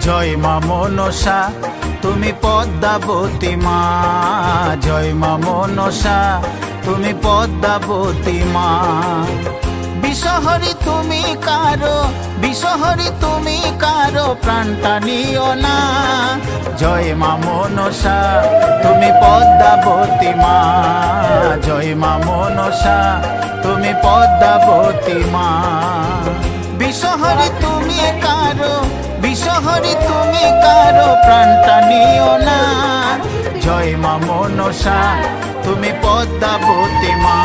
জয় মা মনসা তুমি পদ্মাবতী মা, জয় মা মনসা তুমি পদ্মাবতী মা। বিষহরি তুমি কারো, বিষহরি তুমি কারো প্রাণটা নিও না। জয় মা মনসা তুমি পদ্মাবতী মা, জয় মা মনসা তুমি পদ্মাবতী মা। বিষহরি তুমি কারো, বিষহরি তুমি কারো প্রাণটা নিও না। জয় মা মনসা তুমি পদ্মাবতী মা,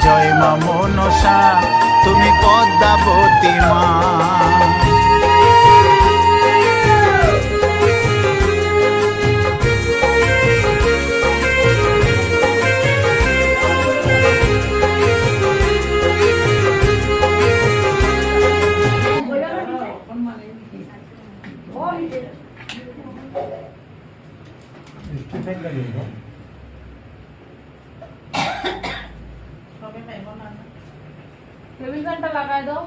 জয় মা মনসা তুমি পদ্মাবতী মা। टेबिल फैनটা লাগাই দাও।